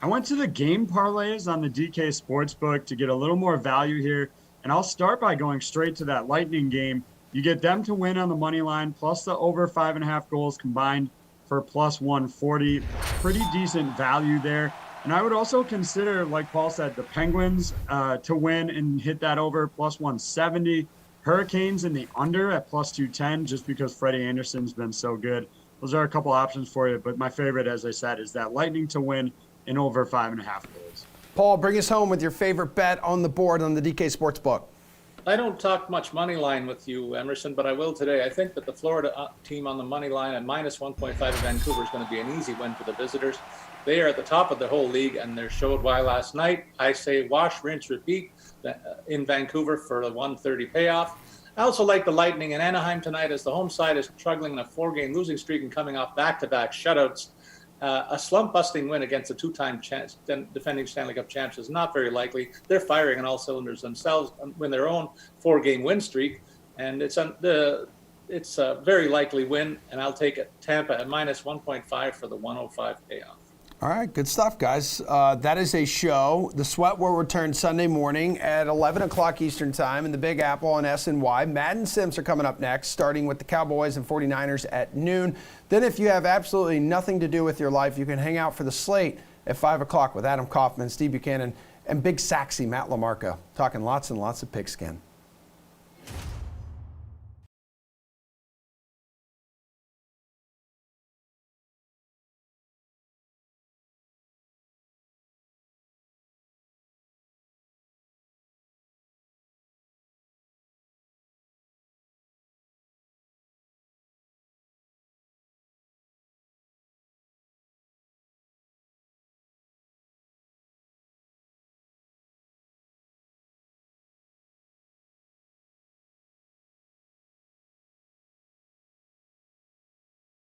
I went to the game parlays on the DK Sportsbook to get a little more value here, and I'll start by going straight to that Lightning game. You get them to win on the money line, plus the over 5.5 goals combined for plus 140. Pretty decent value there. And I would also consider, like Paul said, the Penguins to win and hit that over plus 170. Hurricanes in the under at plus 210, just because Freddie Anderson's been so good. Those are a couple options for you, but my favorite, as I said, is that Lightning to win and over 5.5 goals. Paul, bring us home with your favorite bet on the board on the DK Sportsbook. I don't talk much money line with you, Emerson, but I will today. I think that the Florida team on the money line at minus 1.5 in Vancouver is going to be an easy win for the visitors. They are at the top of the whole league, and they showed why last night. I say wash, rinse, repeat in Vancouver for the 130 payoff. I also like the Lightning in Anaheim tonight as the home side is struggling in a 4-game losing streak and coming off back-to-back shutouts. A slump-busting win against a 2-time defending Stanley Cup champs is not very likely. They're firing on all cylinders themselves when their own 4-game win streak, and it's a very likely win, and I'll take it Tampa at minus 1.5 for the 105 payoff. All right, good stuff, guys. That is a show. The Sweat will return Sunday morning at 11 o'clock Eastern Time in the Big Apple on SNY. Madden Sims are coming up next, starting with the Cowboys and 49ers at noon. Then if you have absolutely nothing to do with your life, you can hang out for the slate at 5 o'clock with Adam Kaufman, Steve Buchanan, and big saxy Matt LaMarca, talking lots and lots of pigskin.